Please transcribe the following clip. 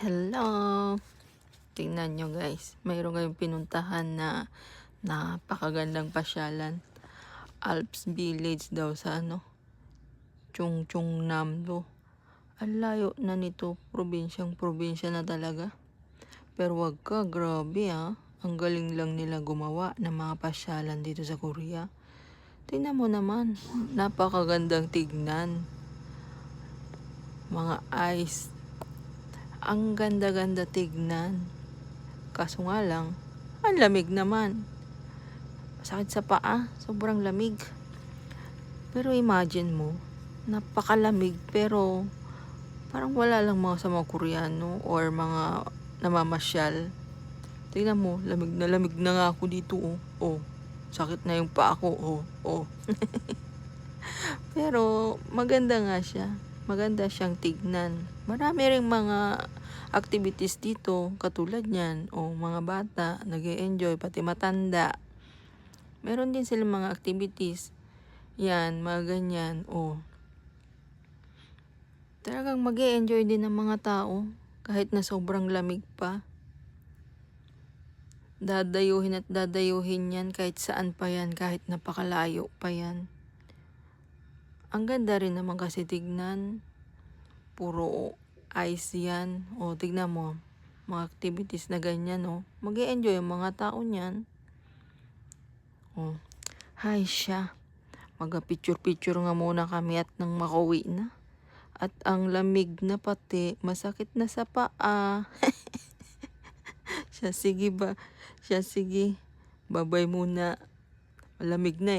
Hello! Tingnan nyo guys, mayroon kayong pinuntahan na napakagandang pasyalan. Alps Village daw sa Chungchung Namdo. Ang layo na nito, probinsya na talaga. Pero wag ka, grabe ang galing lang nila gumawa ng mga pasyalan dito sa Korea. Tingnan mo naman, napakagandang tignan. Mga ice. Ang ganda-ganda tignan. Kaso nga lang, ang lamig naman. Sakit sa paa, sobrang lamig. Pero imagine mo, napakalamig pero parang wala lang sa mga Koreano or mga namamasyal. Tingnan mo, lamig na nga ako dito. Oh, sakit na yung paa ko. Oh. Pero maganda nga siya. Maganda siyang tignan. Marami ring mga activities dito katulad niyan. Mga bata nag-e-enjoy, pati matanda. Meron din silang mga activities. Yan, mga ganyan. Talagang mag-e-enjoy din ng mga tao kahit na sobrang lamig pa. Dadayuhin yan kahit saan pa yan, kahit napakalayo pa yan. Ang ganda rin naman kasi tignan. Puro ice yan. Tignan mo. Mga activities na ganyan. Mag-e-enjoy ang mga tao niyan. Hi siya. Mag-picture-picture nga muna kami at nang makauwi na. At ang lamig na pati. Masakit na sa paa. Siya sige. Babay muna. Malamig na